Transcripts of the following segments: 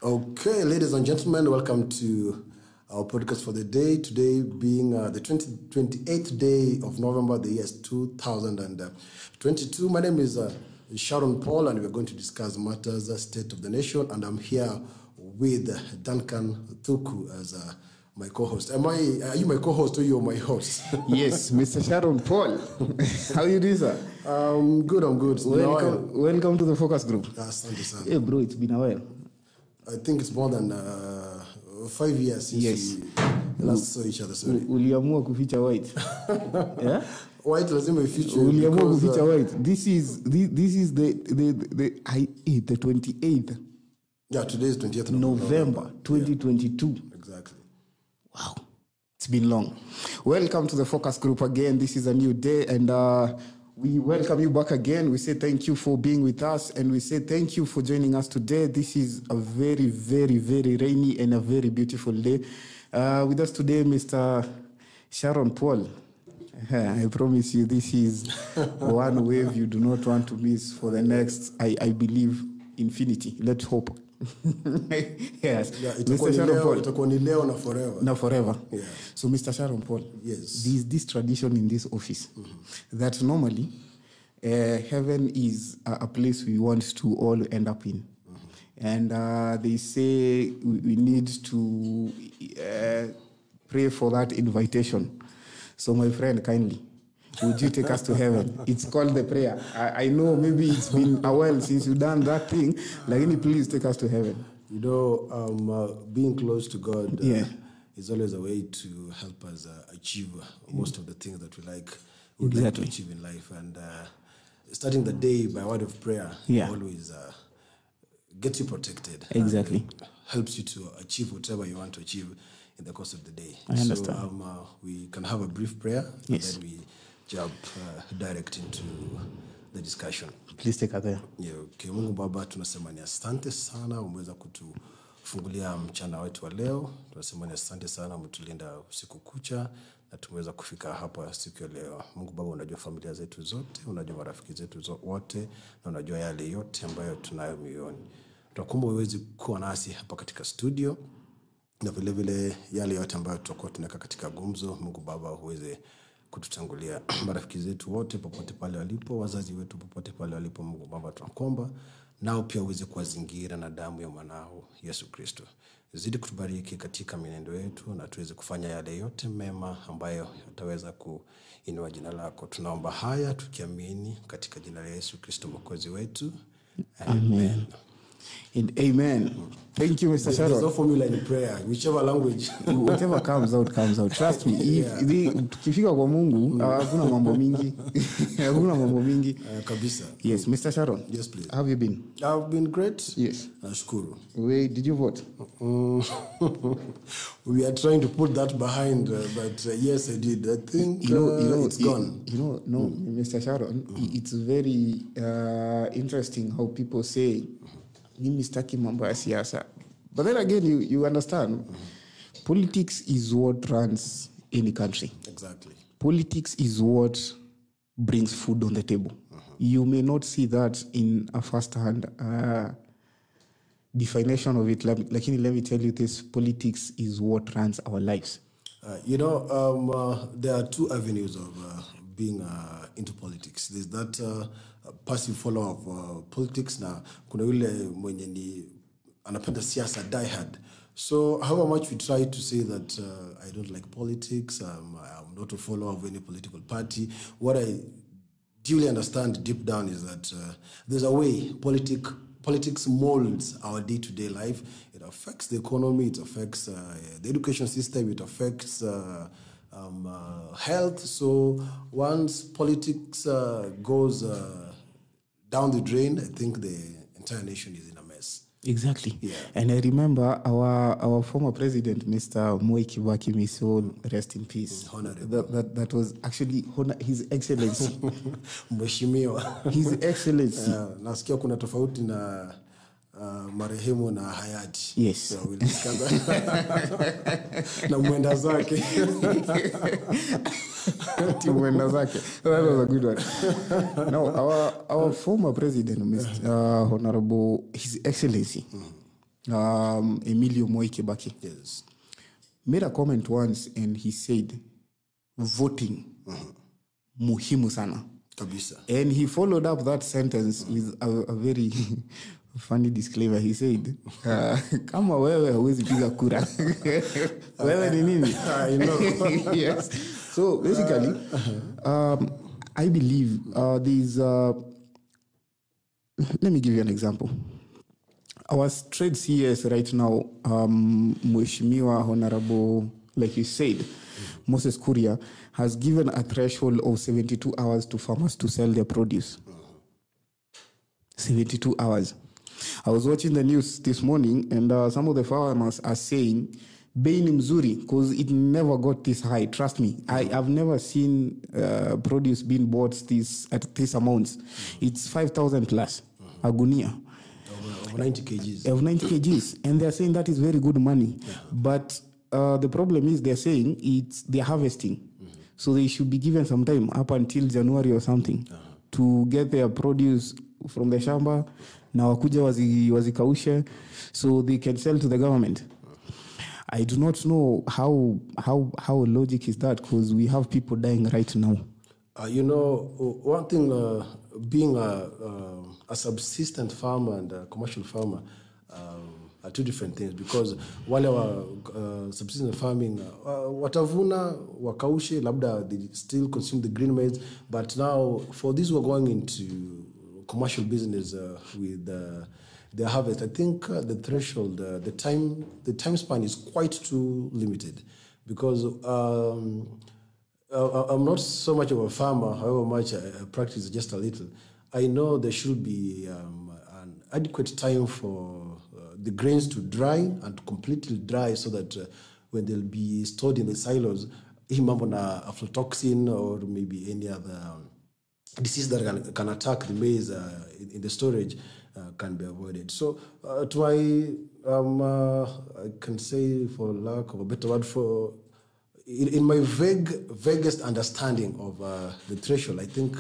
Okay, ladies and gentlemen, welcome to our podcast for the day. Today being the 28th day of November, the year 2022. My name is Sharon Paul, and we're going to discuss matters state of the nation. And I'm here with Duncan Thuku as my co-host. Are you my co-host or you're my host? Yes, Mr. Sharon Paul. How are you doing, sir? I'm good. Welcome to the focus group. Asante. Hey, bro, it's been a while. I think it's more than 5 years since we last saw each other. Sorry. Uliamua kuficha white. Yeah? White lazima ifichwe. Uliamua kuficha white. This is the 28th. Yeah, today is 20th November 2022. Yeah. Exactly. Wow. It's been long. Welcome to the focus group again. This is a new day, and we welcome you back again. We say thank you for being with us, and we say thank you for joining us today. This is a very, very, very rainy and a very beautiful day. With us today, Mr. Sharon Paul. I promise you, this is one wave you do not want to miss for the next, I believe, infinity. Let's hope. Yes. Yeah, Mr. Sharon Paul. Itakuwa ni leo na forever. Na forever. Yeah. So, Mr. Sharon Paul. Yes. There's this tradition in this office that normally heaven is a place we want to all end up in. And they say we need to pray for that invitation. So, my friend, kindly, would you take us to heaven? It's called the prayer. I know maybe it's been a while since you've done that thing. Like, please take us to heaven. You know, being close to God is always a way to help us achieve most of the things that we like to achieve in life. And starting the day by word of prayer always gets you protected. Exactly. Helps you to achieve whatever you want to achieve in the course of the day. I understand. So we can have a brief prayer, and then we jump direct into the discussion. Please take her there. Yeah, okay. Mungu Baba, tunasema ni asante sana umeweza kutufungulia mchana wetu wa leo. Tunasema ni asante sana umetulinda usiku kucha na tumeweza kufika hapa siku ya leo. Mungu Baba, unajua familia zetu zote, unajua marafiki zetu wote, na unajua yale yote ambayo tunayo mioyoni. Tunakuomba uweze kuwa nasi hapa katika studio, na vile vile yale yote ambayo tutakuwa tunaweka katika gumzo. Mungu Baba, uweze kututangulia marafiki zetu wote popote pale walipo, wazazi wetu popote pale walipo. Mungu Baba, tunakuomba nao pia uweze kuwazingira na damu ya mwanao Yesu Kristo. Zidi kutubariki katika mienendo yetu, na tuweze kufanya yale yote mema ambayo yataweza kuinua jina lako. Tunaomba haya tukiamini katika jina la Yesu Kristo mwokozi wetu. Amen. And amen. Thank you, Mr. Sharon. There's no formula in prayer, whichever language. Whatever comes out, comes out. Trust me. Tukifika kwa Mungu, hakuna mambo mingi. Hakuna mambo mingi. Kabisa. Yes, Mr. Sharon. Yes, please. How have you been? I've been great. Yes. Nashukuru. Wait, did you vote? We are trying to put that behind, but yes, I did. I think it's gone. No, Mr. Sharon, it's very interesting how people say, mimi sitaki mambo ya siasa. But then again, you understand, politics is what runs any country. Exactly. Politics is what brings food on the table. You may not see that in a first-hand definition of it. Let me tell you this, politics is what runs our lives. There are two avenues of being into politics. There's that passive follower of politics, na kuna yule mwenye ni anapenda siasa diehard. So however much we try to say that I don't like politics, I'm not a follower of any political party, what I duly understand deep down is that there's a way politics molds our day-to-day life. It affects the economy, it affects the education system, it affects health. So once politics goes down the drain, I think the entire nation is in a mess. Exactly. Yeah. And I remember our former president, Mr. Mwai Kibaki, may soul rest in peace. That was actually His Excellency. Mheshimiwa. His Excellency. Nasikia kuna tofauti na marehemu na hayati. Yes. So we'll discuss that. Na mwenda zake. Mwenda zake. That was a good one. Now, our former president, Mr. Honorable His Excellency, Emilio Moi Kibaki, Yes. made a comment once and he said, voting, muhimu sana. Kabisa. And he followed up that sentence with a very funny disclaimer. He said, kama wewe huwezi piga kura, wewe ni nini? I know. Yes. So basically, I believe these... let me give you an example. Our trade CS right now, Mheshimiwa Honorable, like you said, Moses Kuria, has given a threshold of 72 hours to farmers to sell their produce. 72 hours. I was watching the news this morning, and some of the farmers are saying, bei ni mzuri, because it never got this high. Trust me, I've never seen produce being bought at this amounts. It's 5,000 plus, a gunia. Of 90 kgs. Of 90 kgs. And they're saying that is very good money. Yeah. But the problem is they're saying they're harvesting. So they should be given some time up until January or something to get their produce from the shamba. Na wakuja wazikaushe so they can sell to the government. I do not know how logic is that, because we have people dying right now. One thing, being a subsistent farmer and a commercial farmer are two different things, because wale wa subsistence farming watavuna wakaushe, labda they still consume the green maize, but now for these who are going into commercial business with the harvest, I think the threshold, the time span is quite too limited, because I'm not so much of a farmer, however much I practice just a little. I know there should be an adequate time for the grains to dry and completely dry, so that when they'll be stored in the silos, hii mambo na aflatoxin or maybe any other disease that can attack the maize in the storage can be avoided. So I can say, for lack of a better word, in my vaguest understanding of the threshold, I think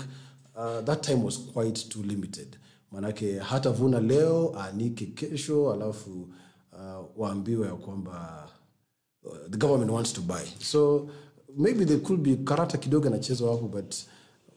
that time was quite too limited. Manake hata vuna leo, anike kesho, alafu waambiwe ya kwamba the government wants to buy. So maybe there could be karata kidogo na chezo hapo, but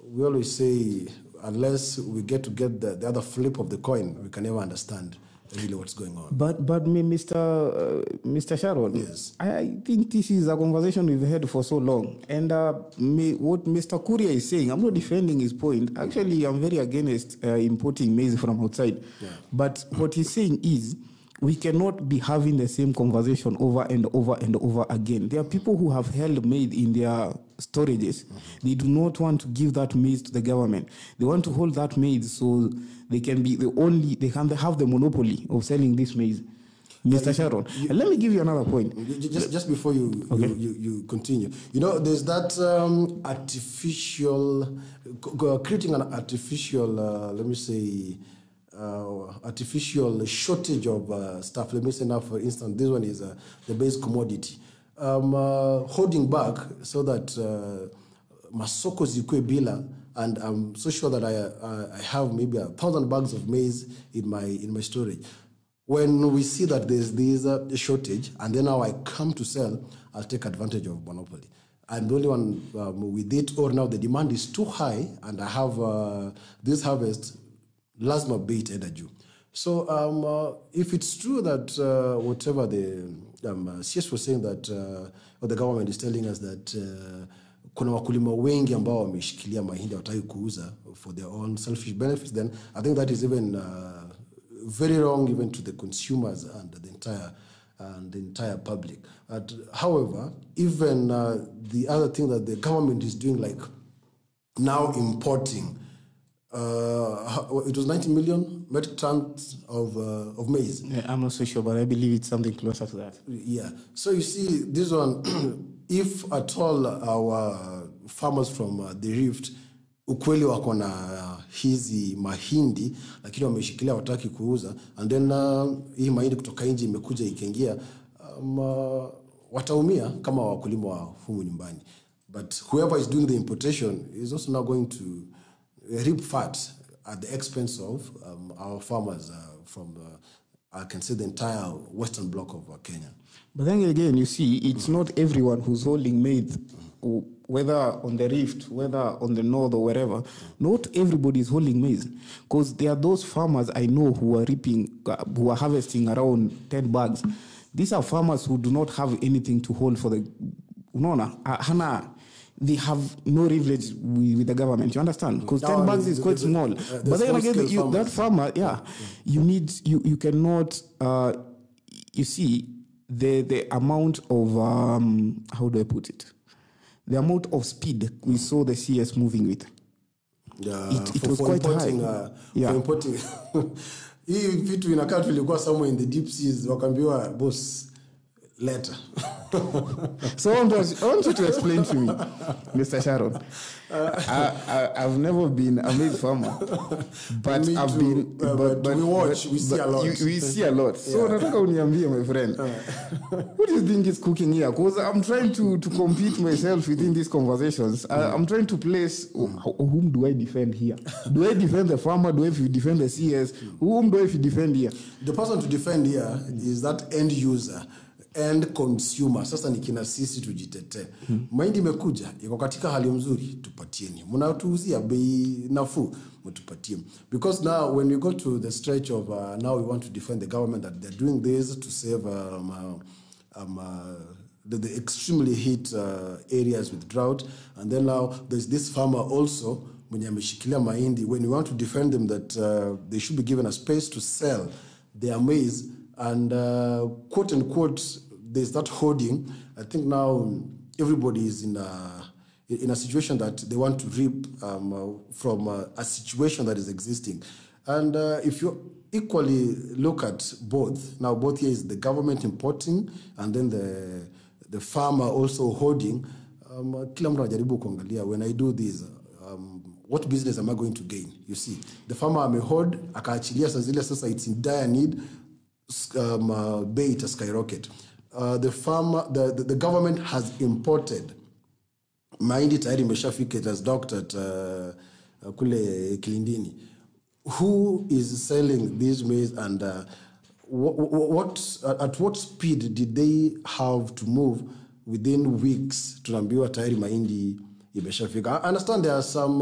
we always say, unless we get the other flip of the coin, we can never understand really what's going on. But Mr. Sharon, yes, I think this is a conversation we've had for so long. And what Mr. Kuria is saying, I'm not defending his point. Actually, I'm very against importing maize from outside. Yeah. But what he's saying is, we cannot be having the same conversation over and over and over again. There are people who have held maize in their storages. They do not want to give that maize to the government. They want to hold that maize so they can have the monopoly of selling this maize. Mr. Sharon, let me give you another point. Just before you continue, there's that creating an artificial, let me say, artificial shortage of stuff. Let me say now, for instance, this one is the base commodity. Holding back so that masoko zikwe bila, and I'm so sure that I have maybe 1,000 bags of maize in my storage. When we see that there's this shortage, and then now I come to sell, I'll take advantage of monopoly. I'm the only one with it, or now the demand is too high, and I have this harvest, lazima bei itaenda juu. So if it's true that whatever the CS was saying, that or the government is telling us that kuna wakulima wengi ambao wameshikilia mahindi hawataki kuuza for their own selfish benefits, then I think that is even very wrong, even to the consumers and the entire public. However, even the other thing that the government is doing, like now importing, it was 90 million metric tons of maize. Yeah, I'm not so sure, but I believe it's something closer to that. Yeah. So you see, this one, if at all our farmers from the Rift ukweli wako na hizi mahindi, lakini wameshikilia wataki kuuza, and then hii mahindi kutoka nje imekuja ikiingia, wataumia kama wakulima wa humu nyumbani. But whoever is doing the importation is also now going to reap fat at the expense of our farmers from I can say the entire western block of Kenya. But then again, you see, it's not everyone who's holding maize, whether on the rift, whether on the north or wherever. Not everybody is holding maize, because there are those farmers I know who are who are harvesting around 10 bags. These are farmers who do not have anything to hold for the they have no privilege with the government. You understand? Because 10 bags is quite small. But then again, that farmer, you cannot. You see, the amount of how do I put it? The amount of speed we saw the CS moving with. It was quite high. For importing. Hii vitu inakaa tulikuwa somewhere in the deep seas wakaambiwa boss later. So I want you to explain to me, Mr. Sharon. I've never been a maize farmer, but Me I've too, been. but we watch, we see a lot. We see a lot. So nataka uniambie, my friend, what do you think is cooking here? Because I'm trying to compete myself within these conversations. I'm trying to place whom do I defend here? Do I defend the farmer? Do I defend the CS? Whom do I defend here? The person to defend here is that end user. End consumer. Sasa ni kina sisi tujitetee. Mahindi imekuja iko katika hali mzuri, tupatieni. Mnatuuzia bei nafuu, mtupatie. Because now when we go to the stretch of now we want to defend the government that they're doing this to save the extremely hit areas with drought, and then now there's this farmer also mwenye ameshikilia mahindi. When we want to defend them that they should be given a space to sell their maize. And quote unquote, there's that hoarding. I think now everybody is in a situation that they want to reap from a situation that is existing. And if you equally look at both, now both here is the government importing and then the farmer also hoarding. Kila mtu anajaribu kuangalia, when I do this, what business am I going to gain? You see, the farmer amehoard, akaachilia saa zile sasa it's in dire need. Bay to skyrocket. The government has imported mahindi tayari imeshafika, it has docked at kule Kilindini. Who is selling these maize and at what speed did they have to move within weeks? Tunaambiwa tayari mahindi imeshafika. I understand there are some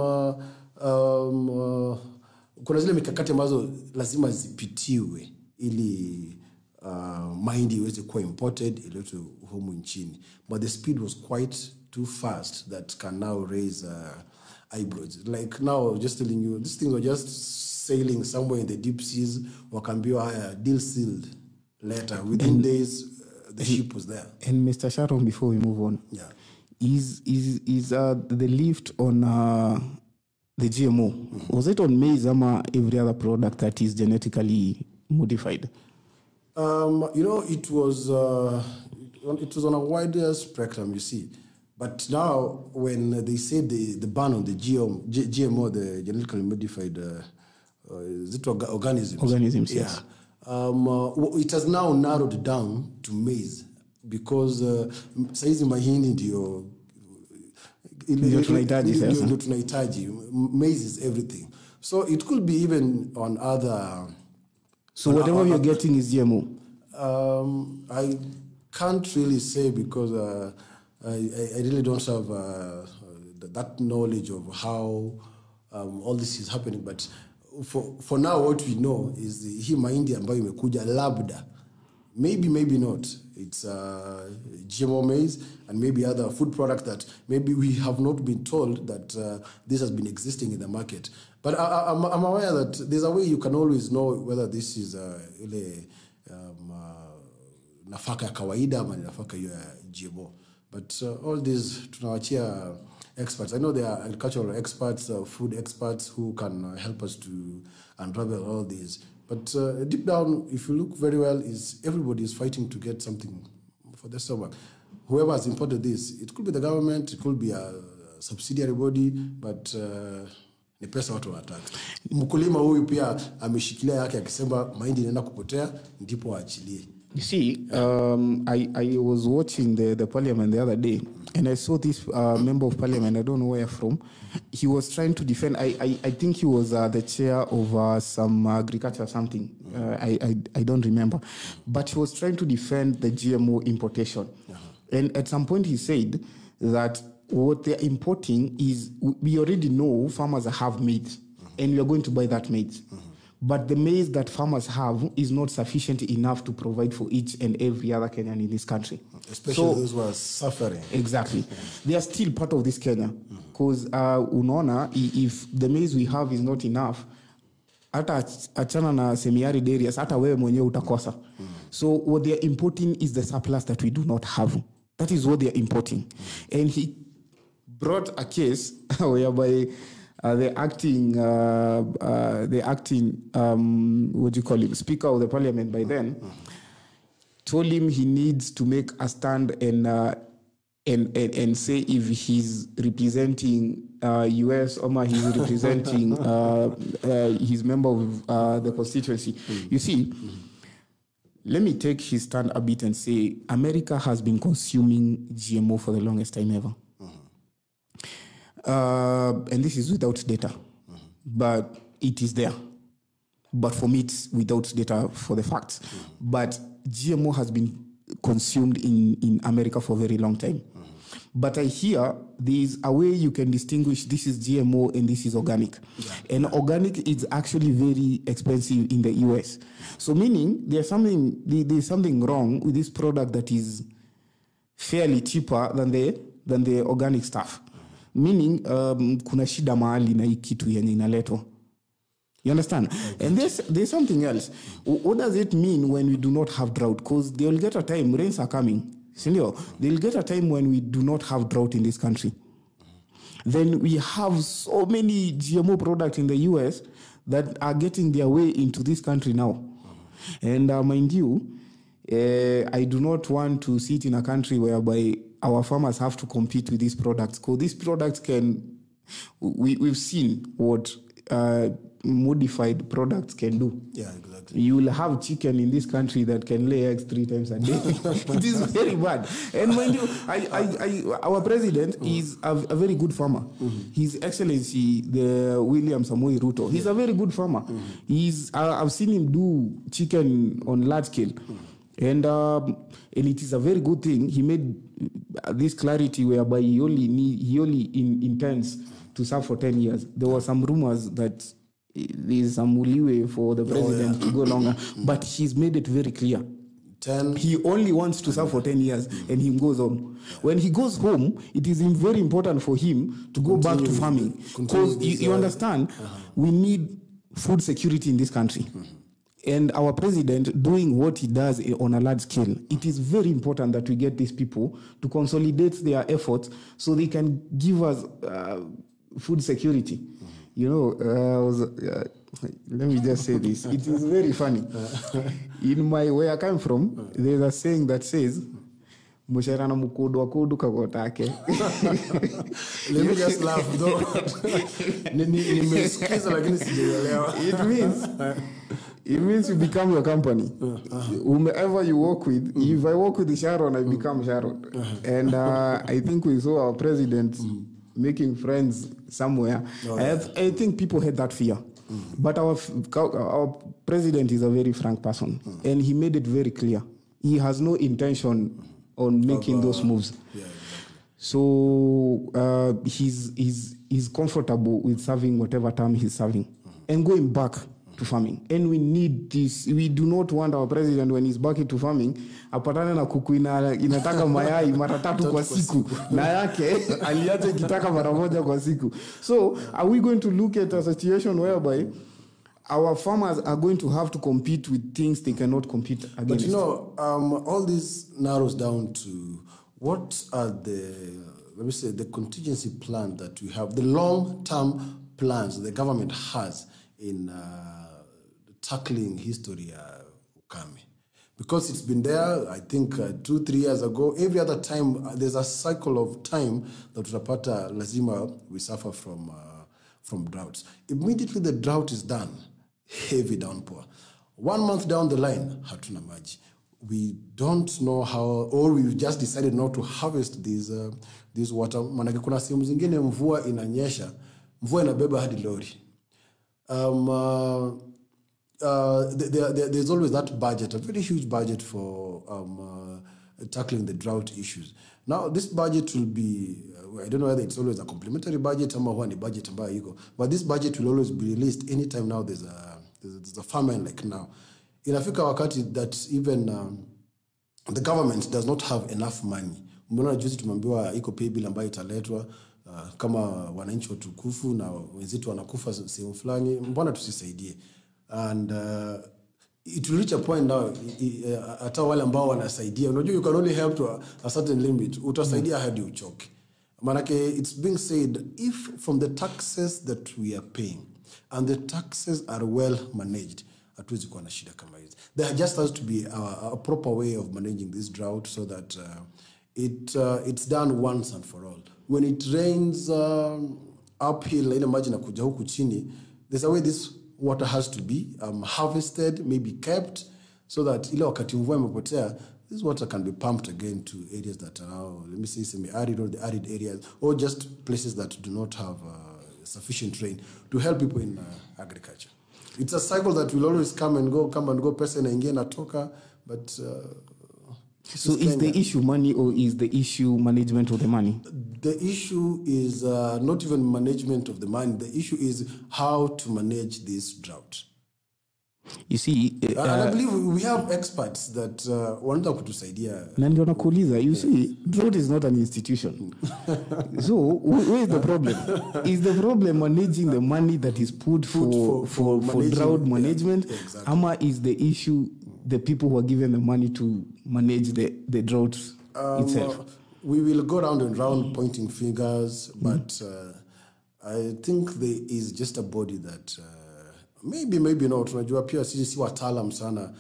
kuna zile mikakati ambazo lazima zipitiwe ili mahindi iweze kuwa imported iletwe humu nchini, but the speed was quite too fast that can now raise eyebrows. Like now, just telling you, these things were just sailing somewhere in the deep seas. Wakaambiwa haya, deal sealed later. Within days, the ship was there. And Mr. Sharon, before we move on, is the lift on the GMO, was it on maize or every other product that is genetically modified? It was on a wider spectrum, you see. But now, when they say the ban on the GMO, the genetically modified is it organisms? Organisms, yes. It has now narrowed down to maize because saizi mahindi ndio tunahitaji. Maize is everything. So it could be even on other. So whatever you're getting is GMO? I can't really say because I really don't have that knowledge of how all this is happening. But for now, what we know is hii mahindi ambayo imekuja labda, maybe not. It's GMO maize and maybe other food product that maybe we have not been told that this has been existing in the market. But I'm aware that there's a way you can always know whether this is nafaka ya kawaida ama nafaka ya GMO. But all these tunawachia experts. I know there are agricultural experts, food experts who can help us to unravel all these. But deep down, if you look very well, everybody is fighting to get something for their stomach. Whoever has imported this, it could be the government, it could be a subsidiary body, but ni pesa watu wanataka. Mkulima huyu pia ameshikilia yake akisema mahindi inaenda kupotea, ndipo aachilie. You see, I was watching the parliament the other day, and I saw this member of parliament, I don't know where from. He was trying to defend, I think he was the chair of some agriculture or something. I don't remember. But he was trying to defend the GMO importation. And at some point he said that what they're importing is, we already know farmers have maize, and we are going to buy that maize. But the maize that farmers have is not sufficient enough to provide for each and every other Kenyan in this country. Especially those who are suffering. Exactly. They are still part of this Kenya. Because unaona, if the maize we have is not enough, hata achana na semi-arid areas, hata wewe mwenyewe utakosa. So what they are importing is the surplus that we do not have. That is what they are importing. And he brought a case whereby the acting, what do you call him, Speaker of the Parliament by then, told him he needs to make a stand and say if he's representing US or he's representing his member of the constituency. You see, let me take his stand a bit and say America has been consuming GMO for the longest time ever. And this is without data, but it is there. But for me, it's without data for the facts. But GMO has been consumed in America for a very long time. But I hear there's a way you can distinguish this is GMO and this is organic. And organic is actually very expensive in the US. So meaning there's something wrong with this product that is fairly cheaper than the organic stuff. Meaning kuna shida mahali na hii kitu yenye inaletwa. You understand? And there's something else. What does it mean when we do not have drought? Because they will get a time, rains are coming. They'll get a time when we do not have drought in this country. Then we have so many GMO products in the US that are getting their way into this country now. And mind you, I do not want to sit in a country whereby our farmers have to compete with these products. Because these products we've seen what modified products can do. Yeah, exactly. You will have chicken in this country that can lay eggs 3 times a day. It is very bad. And mind you, our president is a very good farmer. His Excellency, the William Samoei Ruto, he's a very good farmer. I've seen him do chicken on large scale. And it is a very good thing. He made this clarity whereby he only intends to serve for 10 years. There were some rumors that there's some uliwe for the president to go longer, but he's made it very clear. 10. He only wants to serve for 10 years and he goes home. When he goes home, it is very important for him to go back to farming. Because you understand, we need food security in this country. And our president doing what he does on a large scale, it is very important that we get these people to consolidate their efforts so they can give us food security. You know, let me just say this. It is very funny. Where I come from, there's a saying that says, Mushara na mukodo wakodo kagotake. Let me just laugh though. It means you become your company. Whomever you work with, if I work with Sharon, I become Sharon. And I think we saw our president making friends somewhere. I think people had that fear. But our president is a very frank person. And he made it very clear. He has no intention on making those moves. Yeah, exactly. So he's comfortable with serving whatever term he's serving and going back to farming. And we need this. We do not want our president, when he's back into farming, apatane na kuku inataka mayai mara 3 kwa siku na yake aliacha ikitaka mara 1 kwa siku. So are we going to look at a situation whereby our farmers are going to have to compete with things they cannot compete against? But you know, all this narrows down to what are the contingency plan that we have, the long-term plans the government has in tackling history ukame. Because it's been there, I think 2-3 years ago, every other time, there's a cycle of time that utapata lazima we suffer from droughts. Immediately the drought is done, heavy downpour. 1 month down the line, hatuna maji. We don't know how, or we've just decided not to harvest these water. Manake kuna sehemu zingine mvua inanyesha, mvua inabeba hadi lori. there's always that budget, a very huge budget for tackling the drought issues. Now, this budget will be, I don't know whether it's always a complementary budget or one budget, but this budget will always be released anytime now there's a famine like now. Inafika wakati that even the government does not have enough money. Mbona juzi tumeambiwa iko pay bill ambayo italetwa kama wananchi watukufu na wenzetu wanakufa sehemu fulani, mbona tusisaidie? And it will reach a point now hata wale ambao wanasaidia, unajua you can only help to a certain limit, utasaidia hadi uchoke. Manake it's being said, if from the taxes that we are paying and the taxes are well managed, hatuwezi kuwa na shida kama hizi. There just has to be a proper way of managing this drought so that it's done once and for all. When it rains uphill, ile maji inakuja huku chini, there's a way this water has to be harvested, maybe kept, so that ile wakati mvua imepotea, this water can be pumped again to areas that are now, let me say, semi-arid or the arid areas, or just places that do not have sufficient rain, to help people in agriculture. It's a cycle that will always come and go, pesa inaingia natoka, but so is the issue money or is the issue management of the money? The issue is not even management of the money. The issue is how to manage this drought. You see, and I believe we have experts that wanataka kutusaidia. Na ndio nakuuliza, you see, drought is not an institution. So where is the problem? Is the problem managing the money that is put for drought management? Yeah, exactly. Ama is the issue the people who are given the money to manage the drought itself? We will go round and round pointing fingers, but I think there is just a body that maybe no, tunajua pia sisi si wataalam sana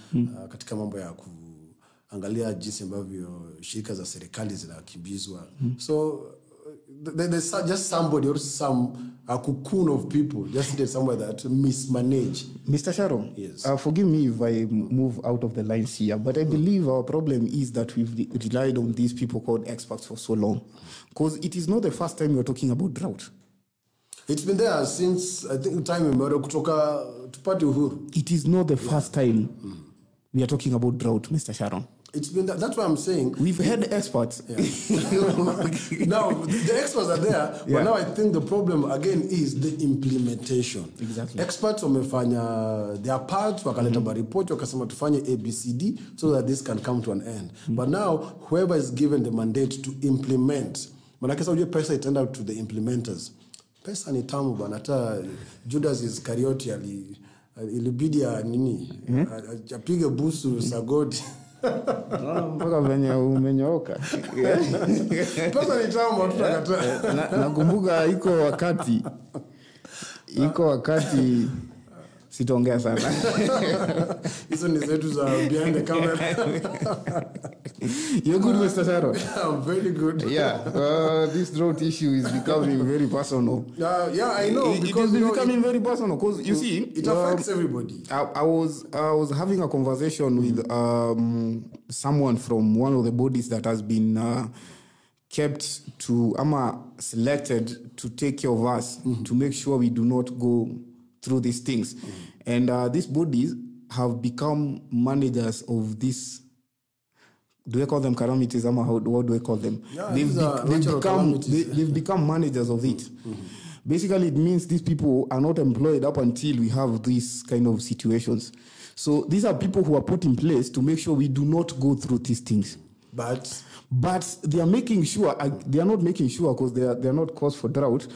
katika mambo ya kuangalia jinsi ambavyo shirika za serikali zinakimbizwa. So there's just somebody or a cocoon of people just seated somewhere that mismanage. Mr. Sharon, yes. Forgive me if I move out of the lines here, but I believe our problem is that we've relied on these people called experts for so long. Because it is not the first time you're talking about drought. It's been there since, I think, time kutoka tupate uhuru. It is not the first time we are talking about drought, Mr. Sharon. It's been that's why I'm saying we've had experts. Yeah. Now the experts are there, but now I think the problem again is the implementation. Exactly. Experts wamefanya their part, wakaleta report, wakasema tufanye ABCD so that this can come to an end. But now whoever is given the mandate to implement, manake sasa ujue pesa itaenda to the implementers. Pesa ni tamu bana, hata Judas Iscariot ilibidi nini apige busu sagodi. Mpaka venye umenyooka. Pesa ni tamu hatutakataa. Nakumbuka iko wakati sitaongea sana. Hizo ni zetu za behind the camera. You're good, Mr. Sharon. I'm very good. Yeah, this drought issue is becoming very personal. Yeah, I know. Because it's becoming very personal. Because you see, it affects everybody. I was having a conversation with someone from one of the bodies that has been kept to selected to take care of us to make sure we do not go through these things. And these bodies have become managers of this. Do I call them calamities? What do I call them? Yeah, they've become managers of it. Basically, it means these people are not employed up until we have these kind of situations. So these are people who are put in place to make sure we do not go through these things. But they are making sure, they are not making sure because they are not cause for drought.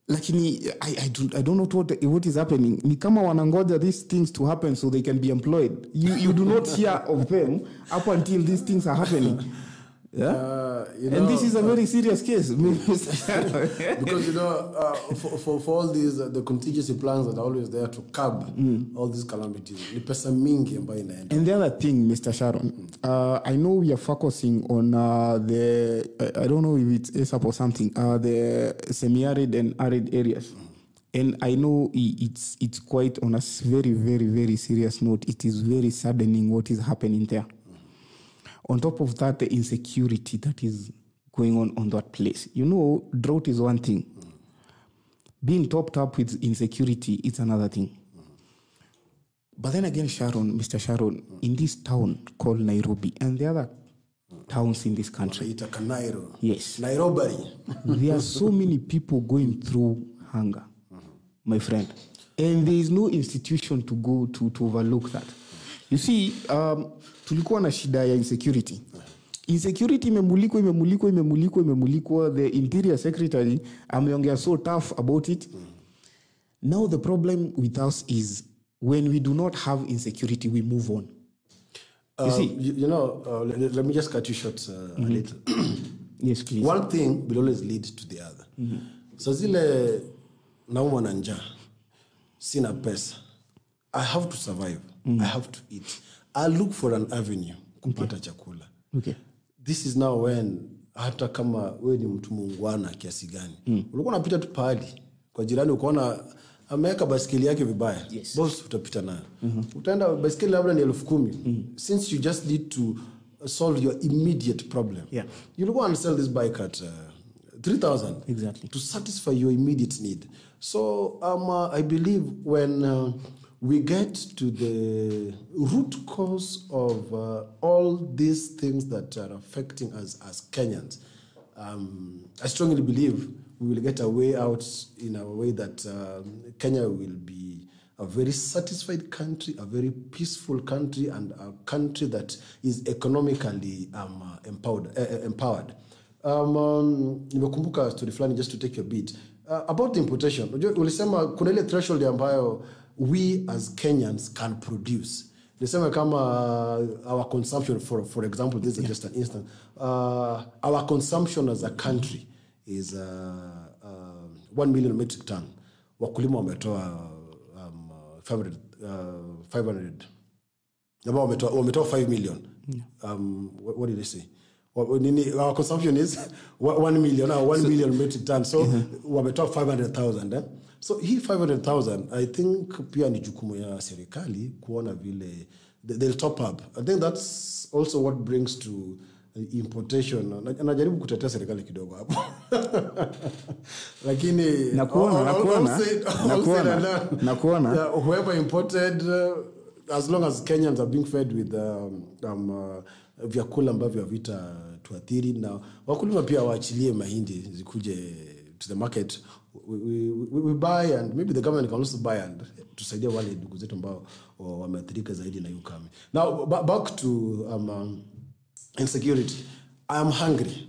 Lakini I don't know what is happening. Ni kama wanangoja these things to happen so they can be employed. You do not hear of them up until these things are happening. Yeah, and this is a very serious case. Because for all these the contingency plans that are always there to curb all these calamities. Ni pesa mingi ambayo inaenda. And the other thing, Mr. Sharon, I know we are focusing on the I don't know if it's ASAP or something, the semi-arid and arid areas. And I know it's quite on a very, very, very serious note. It is very saddening what is happening there. On top of that, the insecurity that is going on that place. You know, drought is one thing. Being topped up with insecurity, it's another thing. But then again, Mr. Sharon, in this town called Nairobi and the other towns in this country, yes, Nairobi, there are so many people going through hunger, my friend, and there is no institution to go to overlook that. You see, tulikuwa na shida ya insecurity. Insecurity imemulikwa. The Interior Secretary ameongea so tough about it. Now the problem with us is when we do not have insecurity, we move on. You see? Let me just cut you short a little. Yes, please. One thing will always lead to the other. So zile naumwa na njaa, sina pesa, I have to survive. I have to eat. I look for an avenue kupata chakula. Okay. This is now when hata kama wewe ni mtu muungwana kiasi gani. Ulikuwa unapita tu pahali kwa jirani ukaona ameweka basikeli yake vibaya. Yes. Boss utapita nayo. Utaenda basikeli labda ni 10,000. Since you just need to solve your immediate problem. Yeah. You'll go and sell this bike at 3,000. Exactly. To satisfy your immediate need. So I believe when we get to the root cause of all these things that are affecting us as Kenyans, I strongly believe we will get a way out in a way that Kenya will be a very satisfied country, a very peaceful country, and a country that is economically empowered. Nimekumbuka story fulani just to take your beat. About the importation, ulisema kuna ile threshold ambayo we as Kenyans can produce. Ulisema kama our consumption, for example, this is just an instance, our consumption as a country is 1 million metric ton. Wakulima wametoa 500 wametoa 5 million. What did they say? Our consumption is 1 million, 1 million metric ton. So wametoa 500,000. So hii 500,000, I think pia ni jukumu ya serikali kuona vile they'll top up. I think that's also what brings to importation. Najaribu kutetea serikali kidogo hapo. Lakini nakuona. Whoever imported, as long as Kenyans are being fed with vyakula ambavyo havita tuathiri, na wakulima pia waachilie mahindi zikuje to the market, we buy, and maybe the government can also buy and tusaidia wale ndugu zetu ambao wameathirika zaidi na ukame. Now back to insecurity. I am hungry.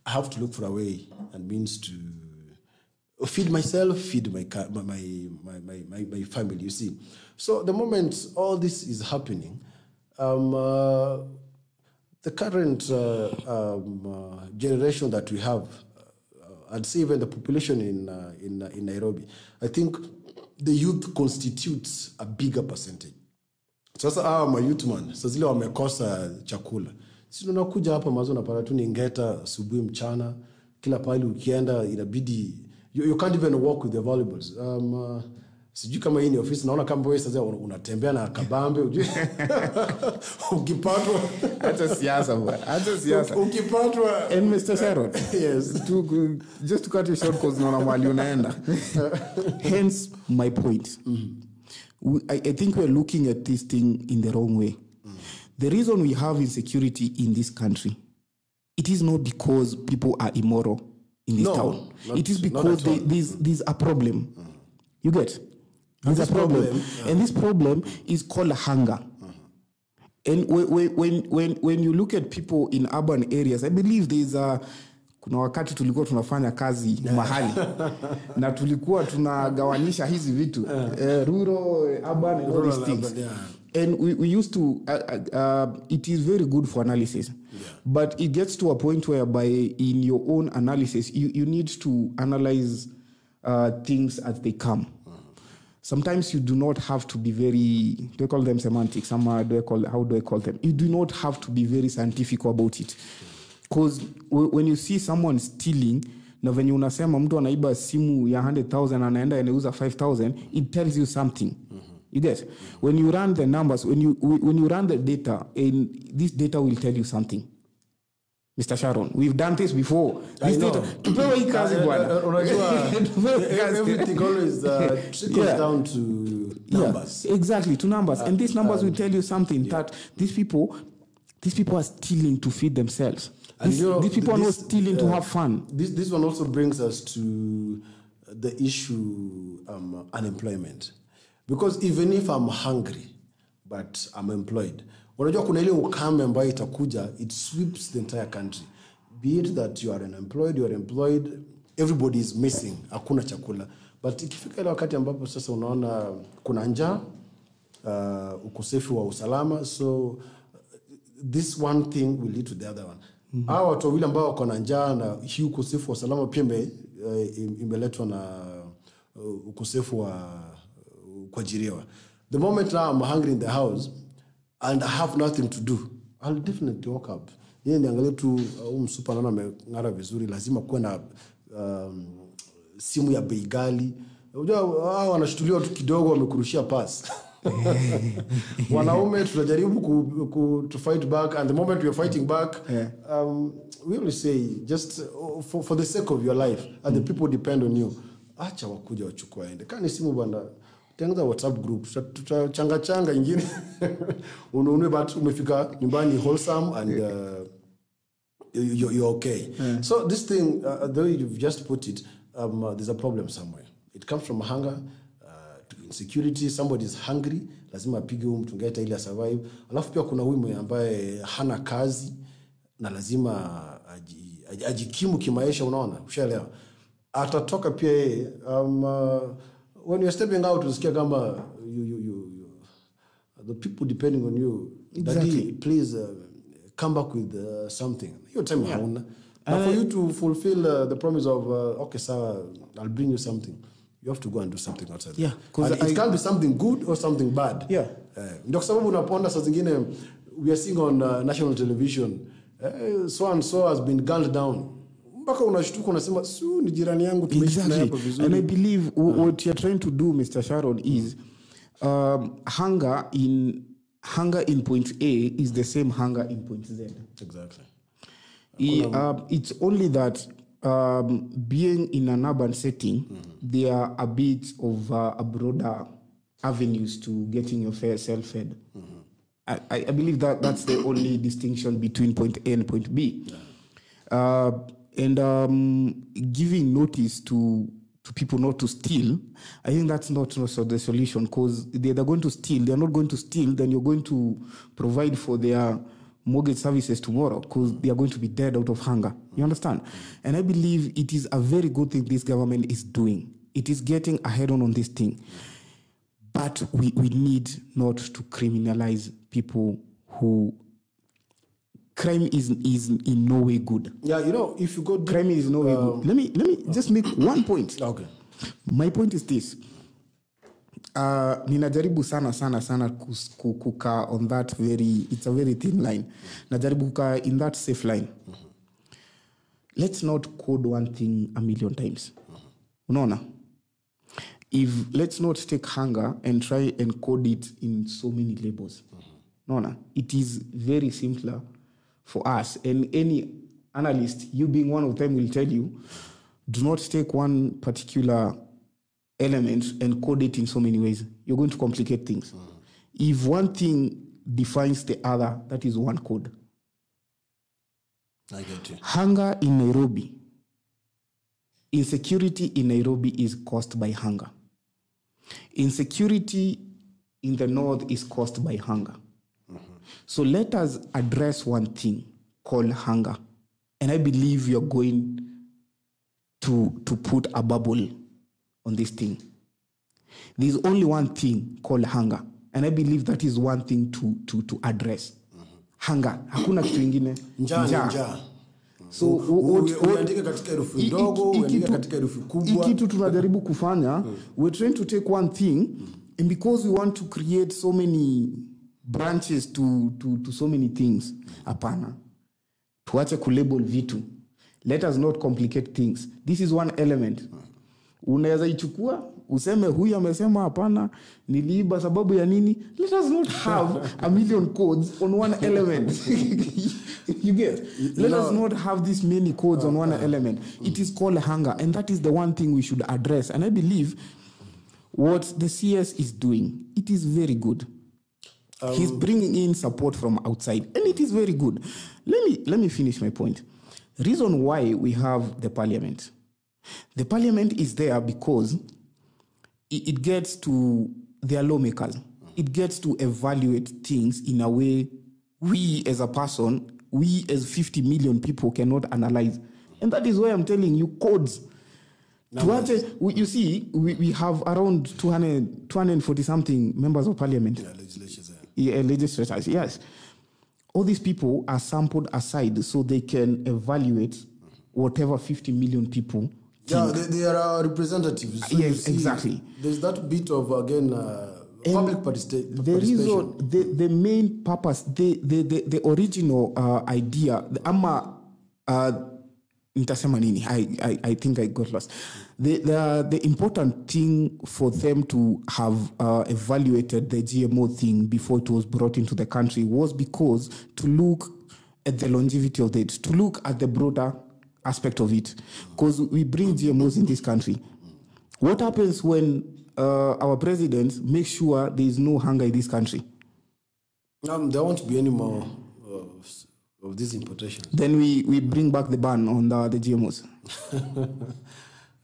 I have to look for a way and means to feed myself, feed my family, you see. So the moment all this is happening, the current generation that we have, I'd say even the population in Nairobi, I think the youth constitutes a bigger percentage. Sasa my youth man, sasa zile wamekosa chakula. Sisi tunakuja hapa mazo na paratu ni ngeta asubuhi mchana, kila pale ukienda inabidi you can't even walk with the valuables. Sijui kama hii ni ofisi, naona kama wewe sasa unatembea na kabambe ujue. Ukipatwa hata siasa ukipatwa. And Mr. Sharon, yes, just to cut you short because naona mali unaenda. Hence my point. I think we're looking at this thing in the wrong way. The reason we have insecurity in this country, it is not because people are immoral in this town. It is because there's a problem. You get? There's a problem. And this problem is called hunger. And when you look at people in urban areas, I believe there's kuna wakati tulikuwa tunafanya kazi mahali na tulikuwa tunagawanisha hizi vitu rural, urban, and all these things. And we used to it is very good for analysis, but it gets to a point whereby in your own analysis you need to analyze things as they come. Sometimes you do not have to be very, do I call them semantics? How do I call them? You do not have to be very scientific about it. Because when you see someone stealing, na venye unasema mtu anaiba simu ya 100,000 anaenda anauza 5,000, it tells you something. You get? When you run the numbers, when you run the data, and this data will tell you something. Mr. Sharon, we've done this before. I know. Tupewe hii kazi bwana. Everything always trickles down to numbers. Yeah, exactly, to numbers. And these numbers will tell you something, that these people are stealing to feed themselves. These people are not stealing to have fun. This one also brings us to the issue unemployment. Because even if I'm hungry, but I'm employed, unajua kuna ile ukame ambayo itakuja, it sweeps the entire country. Be it that you are employed, everybody is missing, hakuna chakula. But ikifika ile wakati ambapo sasa unaona kuna njaa, ukosefu wa usalama, so this one thing will lead to the other one. Hao watu wawili ambao wako na njaa na hii ukosefu wa usalama pia imeletwa na ukosefu wa kuajiriwa. The moment now I'm hungry in the house and I have nothing to do, I'll definitely walk up. Yeye niangalie tu msupa naona ameng'ara vizuri, lazima kuwe na simu ya bei ghali. Unajua hao wanashtuliwa tu kidogo, wamekurushia pass. Wanaume tunajaribu to fight back, and the moment we are fighting back, we always say, just for the sake of your life and the people depend on you, acha wakuja wachukua ende. Kani simu bwana, tengeneza WhatsApp group, changa ingine. Unaone but umefika nyumbani wholesome and you're okay. So this thing, though you've just put it, there's a problem somewhere. It comes from hunger, to insecurity. Somebody is hungry, lazima apige mtu ngeta ili survive. Alafu pia kuna huyu ambaye hana kazi na lazima ajikimu kimaisha, unaona? Ushaelewa? Atatoka pia yeye when you're stepping out unasikia kama you the people depending on you. Exactly. Daddy, please come back with something. Your time hauna. Now for you to fulfill the promise of okay sir, I'll bring you something, you have to go and do something outside. Yeah, because it can't be something good or something bad. Yeah. Ndio kwa sababu unapoona saa zingine we are seeing on national television, so and so has been gunned down. Mpaka unashtuka unasema su ni jirani yangu tumeishi naye hapo vizuri. And I believe what you're trying to do, Mr. Sharon, is hunger in point A is the same hunger in point Z. Exactly. It's only that being in an urban setting, there are a bit of a broader avenues to getting yourself fed. I believe that's the only distinction between point A and point B. And giving notice to people not to steal, I think that's not the solution, because they're going to steal. They're not going to steal, then you're going to provide for their mortgage services tomorrow, because they are going to be dead out of hunger. You understand? And I believe it is a very good thing this government is doing. It is getting ahead on this thing. But we need not to criminalize people who... Crime is in no way good. Yeah, you know, if you go... Crime is no way good. Let me just make one point. Okay. My point is this. Ninajaribu sana kuka on that it's a very thin line. Najaribu kuka in that safe line. Let's not code one thing a million times. Unaona? Let's not take hunger and try and code it in so many labels. Unaona? It is very simpler for us, and any analyst, you being one of them, will tell you, do not take one particular element and code it in so many ways. You're going to complicate things. If one thing defines the other, that is one code. I get you. Hunger in Nairobi, insecurity in Nairobi is caused by hunger. Insecurity in the north is caused by hunger. So let us address one thing called hunger. And I believe you're going to put a bubble on this thing. There's only one thing called hunger. And I believe that is one thing to address. Hunger. Hakuna kitu ingine. Njaa. So unaandika katika herufi ndogo, unaandika katika herufi kubwa. Kitu tunajaribu kufanya, we're trying to take one thing, and because we want to create so many branches to so many things, hapana. Tuache kulabel vitu. Let us not complicate things. This is one element. Unaweza ichukua, useme huyu amesema hapana, niliiba sababu ya nini? Let us not have a million codes on one element. You get? Let us not have this many codes on one element. It is called hunger, and that is the one thing we should address. And I believe what the CS is doing, it is very good. He's bringing in support from outside, and it is very good. Let me finish my point. Reason why we have the parliament. The parliament is there because it gets to their lawmakers. It gets to evaluate things in a way we as a person, we as 50 million people cannot analyze. And that is why I'm telling you codes. You see, we have around 240 something members of parliament. Legislators, yes. All these people are sampled aside so they can evaluate whatever 50 million people. Yeah, they are our representatives. So yes, exactly. There's that bit of, again, public participation. The main purpose, the original idea, I think I got lost. The important thing for them to have evaluated the GMO thing before it was brought into the country was because to look at the longevity of it, to look at the broader aspect of it. Because we bring GMOs in this country. What happens when our president makes sure there is no hunger in this country? There won't be any more of these importations. Then we bring back the ban on the GMOs.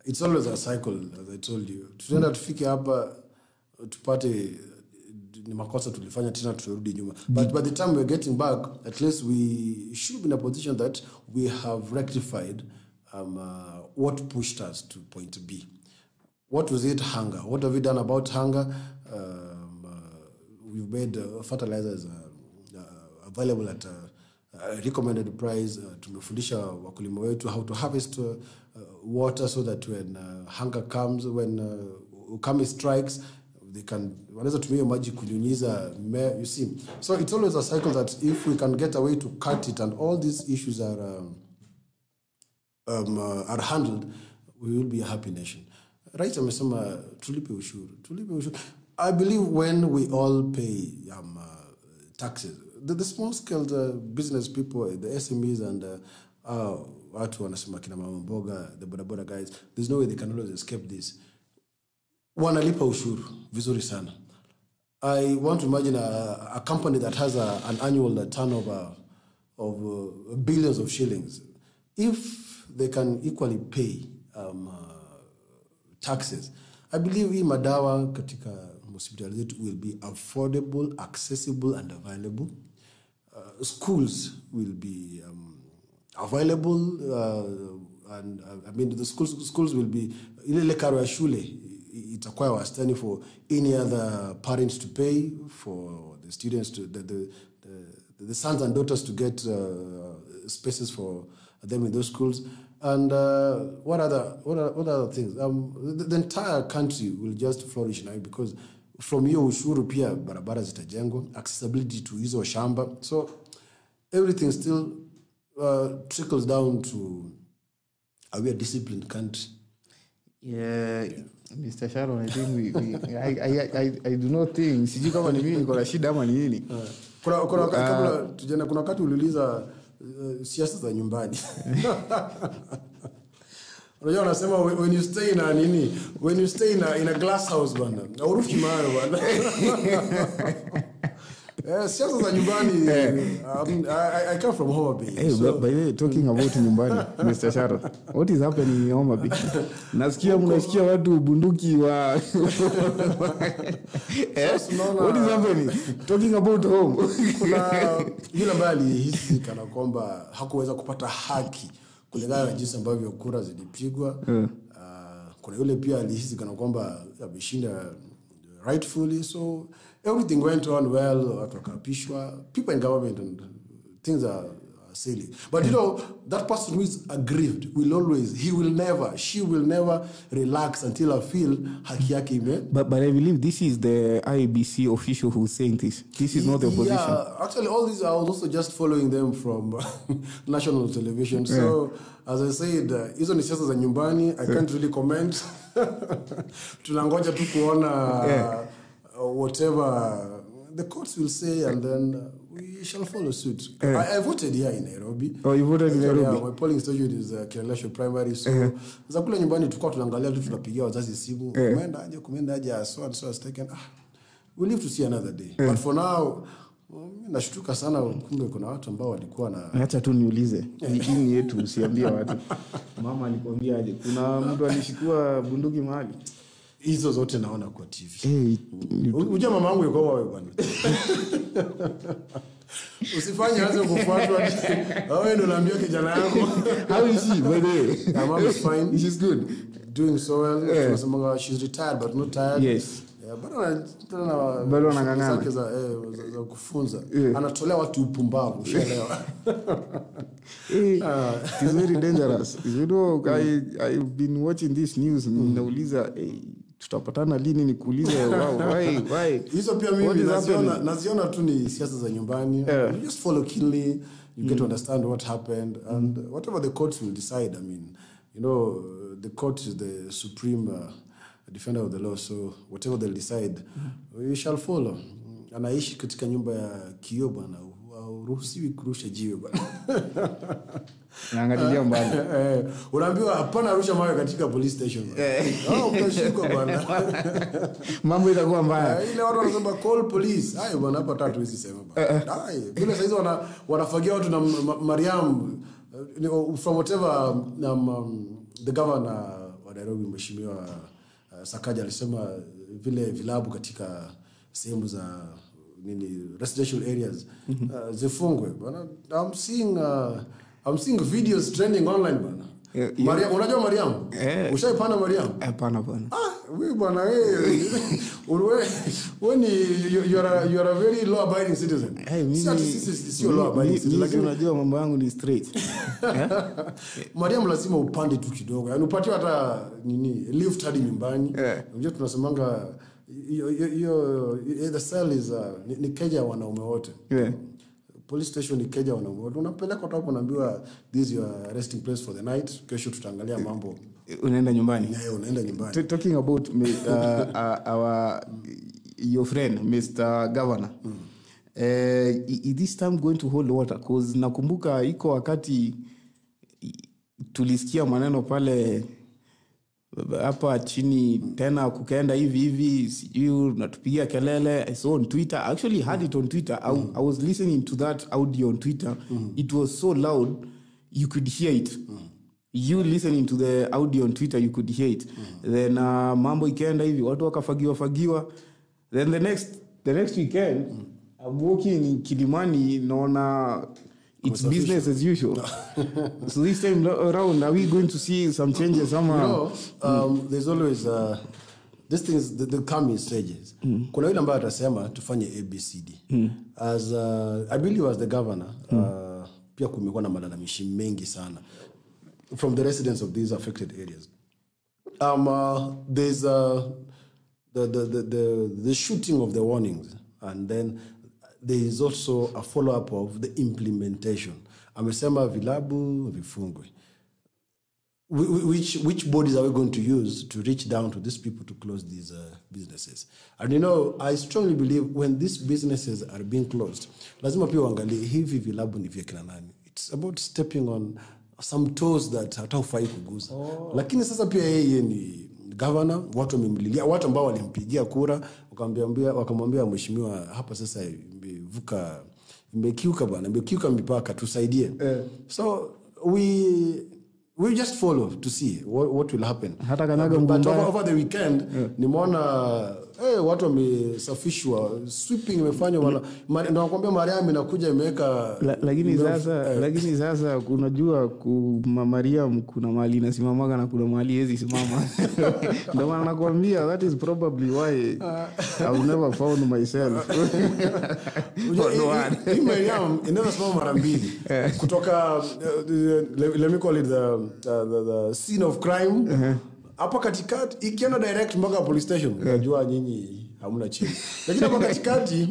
It's always a cycle, as I told you. Tunaenda tufike hapa tupate ni makosa tulifanya tena turudi nyuma. But by the time we're getting back, at least we should be in a position that we have rectified what pushed us to point B. What was it? Hunger. What have we done about hunger? We've made fertilizers available at a recommended price. Tumefundisha wakulima wetu how to harvest water so that when hunger comes, when ukame strikes, they can wanaweza tumia maji kunyunyiza mimea, you see. So it's always a cycle that if we can get a way to cut it and all these issues are handled, we will be a happy nation. Right, amesema tulipe ushuru. I believe when we all pay taxes, the small scale business people, the SMEs and watu wanasema kina mama mboga, the bodaboda guys, there's no way they can always escape this. Wanalipa ushuru vizuri sana. I want to imagine a company that has an annual turnover of billions of shillings. If they can equally pay taxes, I believe hii madawa katika hospitali zetu will be affordable, accessible and available. Schools will be available and I mean the schools will be ile karo ya shule itakuwa wastani for any other parents to pay, for the students to the sons and daughters to get spaces for them in those schools. And what other things? The entire country will just flourish now because from hiyo ushuru pia barabara zitajengwa, accessibility to hizo shamba. So everything still trickles down to are we a disciplined country? Yeah. Mr. Sharon, I think I do not think sijui kama ni mimi niko na shida ama ni nini. Kuna wakati uliuliza siasa za nyumbani. Unajua unasema when you stay in a glass house bwana. Hauruki mahali bwana. Siasa za nyumbani. I come from Homa Bay. Hey, so, by the way, talking about nyumbani, Mr. Sharon, what is happening in Homa Bay? Mnasikia watu bunduki wa What is happening? Talking about home. Kuna yule ambaye alihisi kana kwamba hakuweza kupata haki kulingana na jinsi ambavyo kura zilipigwa. Kuna yule pia alihisi kana kwamba ameshinda rightfully, so everything went on well, watu wakapishwa, people in government and things are silly. But you know, that person who is aggrieved she will never relax until I feel haki yake ime. But I believe this is the IBC official who's saying this. This is not the opposition. Yeah, actually all these I was also just following them from national television. So as I said, hizo ni siasa za nyumbani, I can't really comment. Tunangoja tu kuona whatever the courts will say, and then we shall follow suit. I voted here in Nairobi. Oh, you voted in Nairobi? Yeah, my polling station is Kileleshwa Primary. So, za kule nyumbani tulikuwa tunaangalia tu tunapigia wazazi simu. Kumeenda aje so and so has taken. We'll live to see another day. But for now, nashtuka sana kumbe kuna watu ambao walikuwa na acha tu niulize hii yetu usiambie watu mama alikwambia aje kuna mtu alishikua bunduki mahali hizo zote naona kwa TV. Unajua mama yangu yuko wapi bwana? Usifanye anze kufuatwa. Wewe ndio unaambia kijana yako. How is she by the way? My mom is fine. She's good. Doing so well. Tunasema she's retired but not tired. Yes. Bado anang'ang'ana za kufunza. Anatolea watu upumbavu, ushaelewa. It's very dangerous. You know, I've been watching this news nauliza tutapatana lini nikuulize why hizo pia mimi naziona tu ni siasa za nyumbani. You just follow keenly, you get to understand what happened and whatever the courts will decide. I mean, you know, the court is the supreme defender of the law, so whatever they'll decide we shall follow. Anaishi katika nyumba ya kioo bwana, uruhusiwi kurusha jiwe bwana. Naangalia mbali. Unaambiwa hapana rusha mawe katika police station. Utashikwa bwana. Mambo itakuwa mbaya. Ile watu wanasema call police. Hayo bwana hapa tatu hizi sema bwana. Bila saizi wanafagia watu na Mariam from whatever the governor wa Nairobi mheshimiwa Sakaja alisema vile vilabu katika sehemu za residential areas zifungwe bwana. I'm seeing videos trending online bwana. Mariam, unajua Mariam? Ushaipanda Mariam? Hapana bwana. Wewe bwana when you are a very law abiding citizen. Sisi law abiding citizen lakini unajua mambo yangu ni straight. Mariam lazima upande tu kidogo. Yaani upatiwe hata lift hadi nyumbani. Unajua tunasemanga the cell is ni keja wanaume wote. Police station ni keja wanaume wote. Unapeleka tu hapo unaambiwa this is your resting place for the night. Kesho tutaangalia mambo. Unaenda nyumbani. Unaenda nyumbani. Talking about your friend Mr. Governor. Is this time going to hold water? Because nakumbuka iko wakati tulisikia maneno pale hapa chini tena kukaenda hivi sijui natupigia kelele. I saw on Twitter, I actually had it on Twitter. I was listening to that audio on Twitter. It was so loud you could hear it. You listening to the audio on Twitter, you could hear it. Then mambo ikaenda hivi watu wakafagiwa. Then the next weekend I'm walking in Kilimani naona it's business as usual. So this time around, are we going to see some changes somehow? There's always these things that come in stages. Kuna yule ambaye atasema tufanye ABCD. As I believe as the governor, pia kumekuwa na malalamishi mengi sana from the residents of these affected areas. There's the shooting of the warnings, and then there is also a follow-up of the implementation. Amesema vilabu vifungwe. Which bodies are we going to use to reach down to these people to close these businesses? And you know, I strongly believe when these businesses are being closed, lazima pia uangalie hivi vilabu ni vya kina nani. It's about stepping on some toes that hataufai kuguza. Lakini sasa pia yeye ni governor, watu wamemlilia, watu ambao walimpigia kura, wakamwambia mheshimiwa hapa sasa imekiuka mipaka tusaidie. So we just follow to see what will happen. But over the weekend nimeona watu wamesafishwa, sweeping imefanywa, ndio nakwambia Mariam inakuja imeweka. Lakini sasa unajua Mariam kuna mahali inasimamaga na kuna mahali hezi simama. Ndio maana nakwambia that is probably why I've never found myself. Mariam inaweza simama mara mbili kutoka let me call it the scene of crime. Hapa katikati ikienda direct mpaka police station unajua nyinyi hamna chini. Lakini hapa katikati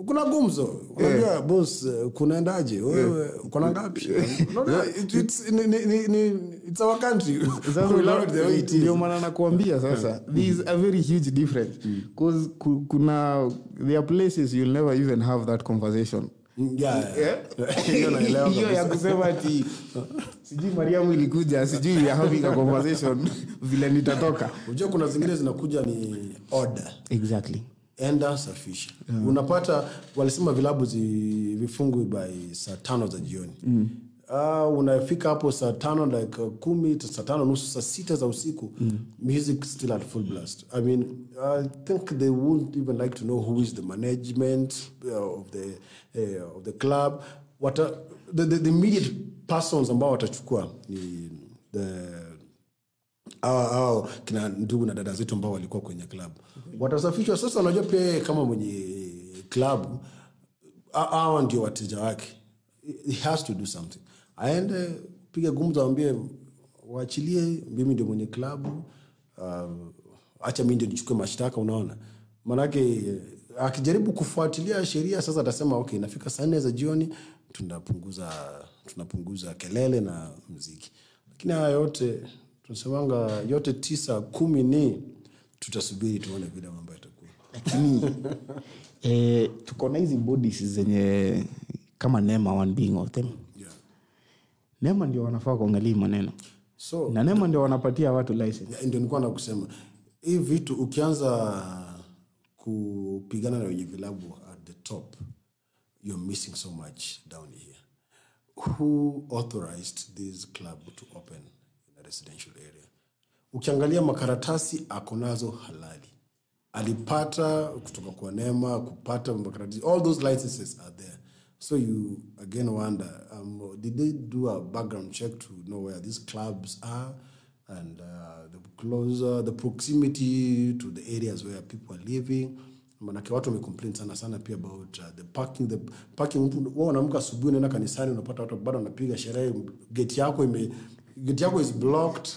kuna gumzo unajua boss kunaendaje wewe kuna ngapi it's our country ndio maana nakuambia sasa there is a very huge difference because kuna there are places you'll never even have that conversation. Hiyo ya kusema ati sijui Mariamu ilikuja sijui we are having a conversation vile nitatoka. Unajua kuna zingine zinakuja ni order. Exactly. Enda safisha. Unapata walisema vilabu vifungwe by saa 5 za jioni. Unafika hapo saa 5 like 10 saa 5:30 saa 6 za usiku music still at full blast. I mean I think they wouldn't even like to know who is the management of the club. What the immediate persons ambao watachukua ni kina ndugu na dada zetu ambao walikuwa kwenye club. Watasafishwa sasa. Unajua pia kama mwenye club hao ndio wateja wake, he has to do something. Aende piga gumzo aambie waachilie mimi ndio mwenye club, acha mimi ndio nichukue mashtaka. Unaona manake akijaribu kufuatilia sheria sasa atasema okay inafika saa 4 za jioni tunapunguza kelele na muziki. Lakini haya yote tunasemanga yote 9 10 ni tutasubiri tuone vile mambo yatakuwa. Lakini tuko na hizi bodies zenye kama NEMA one being of them. NEMA ndio wanafaa kuangalia maneno. So na NEMA ndio wanapatia watu license. Ndio nilikuwa nakusema. Hii vitu ukianza kupigana na wenye vilabu at the top, you're missing so much down here. Who authorized this club to open in a residential area? Ukiangalia makaratasi akonazo halali. Alipata kutoka kwa NEMA, kupata makaratasi. All those licenses are there. So you again wonder, did they do a background check to know where these clubs are and the proximity to the areas where people are living? Manake watu wamecomplain sana pia about the parking. Mtu wao anaamka asubuhi naenda kanisani unapata watu bado wanapiga sherehe, gate yako is blocked.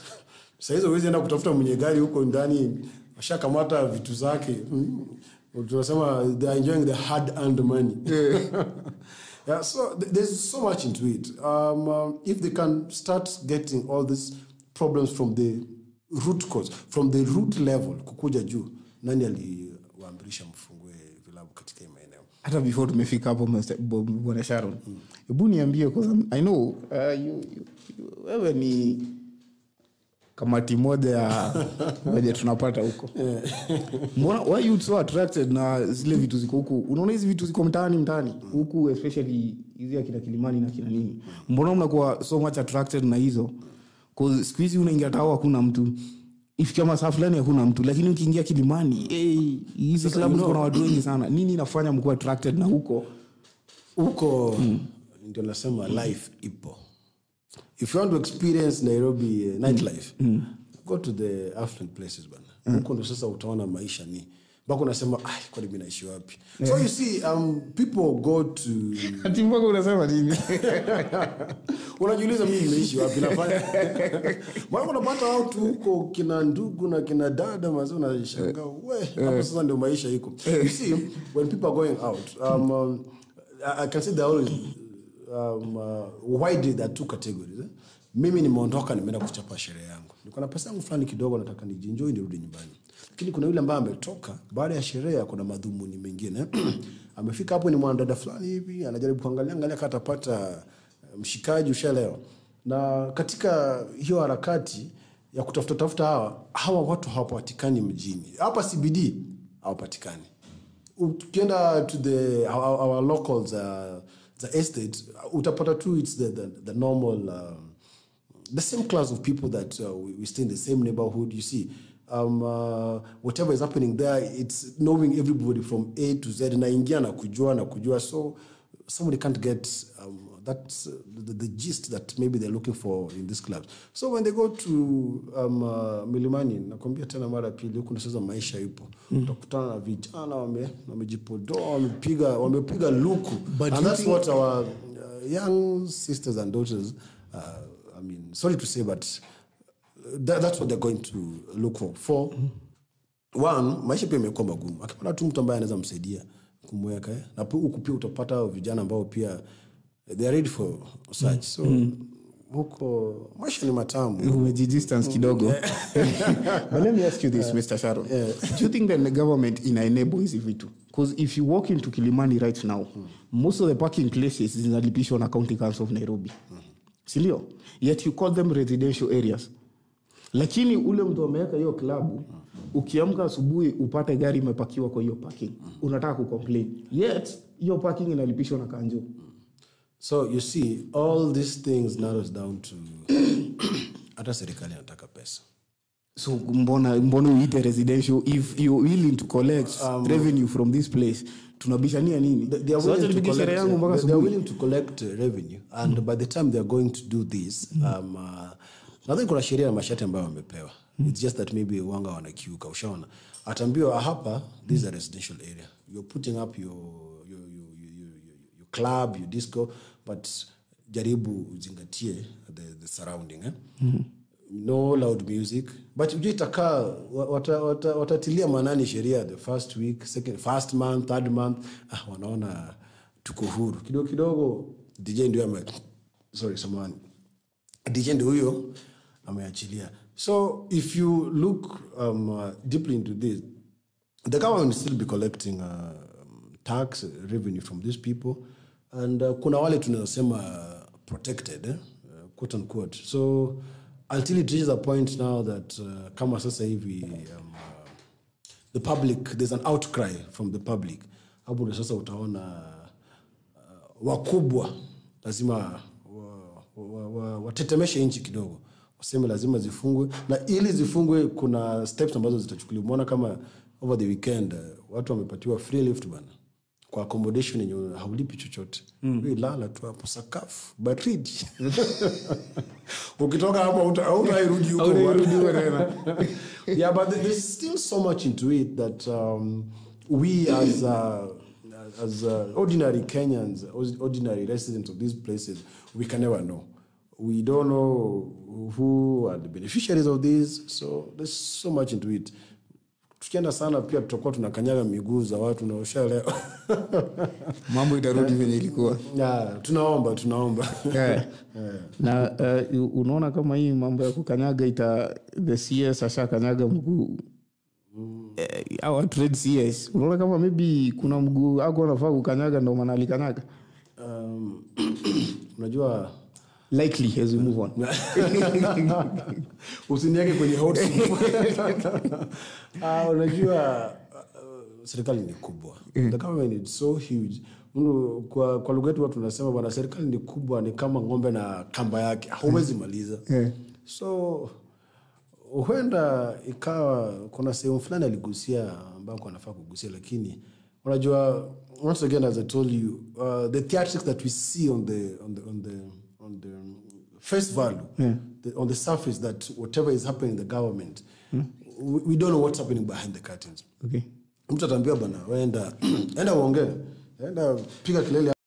Sasa hizo huwezi enda kutafuta mwenye gari huko ndani, washakamata vitu zake. Tunasema they are enjoying the hard-earned money. Yeah, so there's so much into it. If they can start getting all these problems from the root cause, from the root level, kukuja juu, nani aliwaamrisha mfungue vilabu katika maeneo? Hata before tumefika hapo Bwana Sharon. Hebu niambie because I know wewe ni kamati moja ya moja tunapata huko. Mbona why you so attracted na zile vitu ziko huko? Unaona hizi vitu ziko mtaani huku, especially hizi akina Kilimani na kina nini. Mbona mnakuwa so much attracted na hizo? Cause squeeze unaingia tao hakuna mtu. Ifika masaa fulani hakuna mtu, lakini ukiingia Kilimani hizi club ziko na watu wengi sana. Nini inafanya mko attracted na huko? Ndio nasema life ipo. If you want to experience Nairobi nightlife, go to the affluent places bana. Huko ndo sasa utaona maisha ni. Bako unasema kwa nini naishi wapi? So you see people go to ati mbona unasema nini? Unajiuliza mimi naishi wapi nafanya? Mbona unapata watu huko kina ndugu na kina dada mazao unashangaa hapo sasa ndio maisha iko. You see when people are going out I can say they always why did there two categories? Mimi nimeondoka nimeenda kuchapa sherehe yangu. Niko na pesa yangu fulani kidogo nataka nijienjoy nirudi nyumbani. Lakini kuna yule ambaye ametoka baada ya sherehe kuna madhumuni mengine. Amefika hapo ni mwanadada fulani hivi anajaribu kuangalia kama atapata mshikaji ushaelewa. Na katika hiyo harakati ya kutafuta hawa watu hawapatikani mjini. Hapa CBD hawapatikani. Ukienda to our locals the estate utapata tu it's the normal the same class of people that we stay in the same neighborhood. You see whatever is happening there, it's knowing everybody from A to Z na ingia na kujua, so somebody can't get that's the gist that maybe they're looking for in this club. So when they go to Milimani, nakwambia tena mara pili huko sasa maisha ipo. Utakutana na vijana wamejipodoa, wamepiga luku. And that's what our young sisters and daughters I mean, sorry to say, but that's what they're going to look for. One, maisha pia imekuwa magumu. Akipata tu mtu ambaye anaweza msaidia kumweka na huku pia utapata vijana ambao pia they are ready for such. So huko maisha ni matamu. Umejidistance kidogo. But let me ask you this, Mr. Sharon. Do you think that the government enable hizi vitu? Because if you walk into Kilimani right now, most of the parking places zinalipishwa na County Council of Nairobi. Sindio? Yet you call them residential areas. Lakini ule mtu ameweka hiyo klabu, ukiamka asubuhi upate gari imepakiwa kwa hiyo parking, unataka kucomplain. Yet hiyo parking inalipishwa na kanjo. So you see, all these things narrows down to hata serikali inataka pesa. So mbona uite residential if you're willing to collect revenue from this place? Tunabishania nini? They are willing to collect revenue, and by the time they are going to do this, nadhani kuna sheria na masharti ambayo wamepewa. It's just that maybe wanga wanakiuka. Ushaona ataambiwa hapa, this is a residential area, you're putting up your club, your disco, but jaribu uzingatie the surrounding. No loud music, but ujue itakaa watatilia manani sheria the first week, first month, third month. Wanaona tuko huru kidogo. DJ ndio DJ ndio huyo ameachilia. So if you look deeply into this, the government will still be collecting tax revenue from these people, and kuna wale tunasema protected, quote unquote. So until it reaches a point now that kama sasa hivi the public, there's an outcry from the public, hapo ndio sasa utaona wakubwa lazima watetemeshe nchi kidogo, waseme lazima zifungwe, na ili zifungwe kuna steps ambazo zitachukuliwa. Umeona kama over the weekend watu wamepatiwa free lift bana, kwa accommodation yenye haulipi chochote. Wewe lala tu hapo sakafu baridi. Ukitoka hapo utairudi huko. Yeah, but there's still so much into it that we as ordinary Kenyans, ordinary residents of these places, we can never know. We don't know who are the beneficiaries of this, so there's so much into it. Tukienda sana pia tutakuwa tunakanyaga miguu za watu na ushaelewa. Mambo itarudi venye ilikuwa. Yeah, tunaomba. Na unaona kama hii mambo ya kukanyaga the CS ashakanyaga mguu. Our trade CS. Unaona kama maybe kuna mguu ako anafaa kukanyaga ndio maana alikanyaga. Unajua likely as we move on. Usiniake kwenye hot seat. Unajua serikali ni kubwa. The government is so huge. Kwa lugha yetu watu tunasema bwana, serikali ni kubwa, ni kama ng'ombe na kamba yake, hauwezi maliza. So huenda ikawa kuna sehemu fulani aligusia ambako anafaa kugusia, lakini unajua once again, as I told you, the theatrics that we see on the face value, on the surface, that whatever is happening in the government, we don't know what's happening behind the curtains. Okay. Mtu ataambiwa bana, enda uongee, enda piga kelele.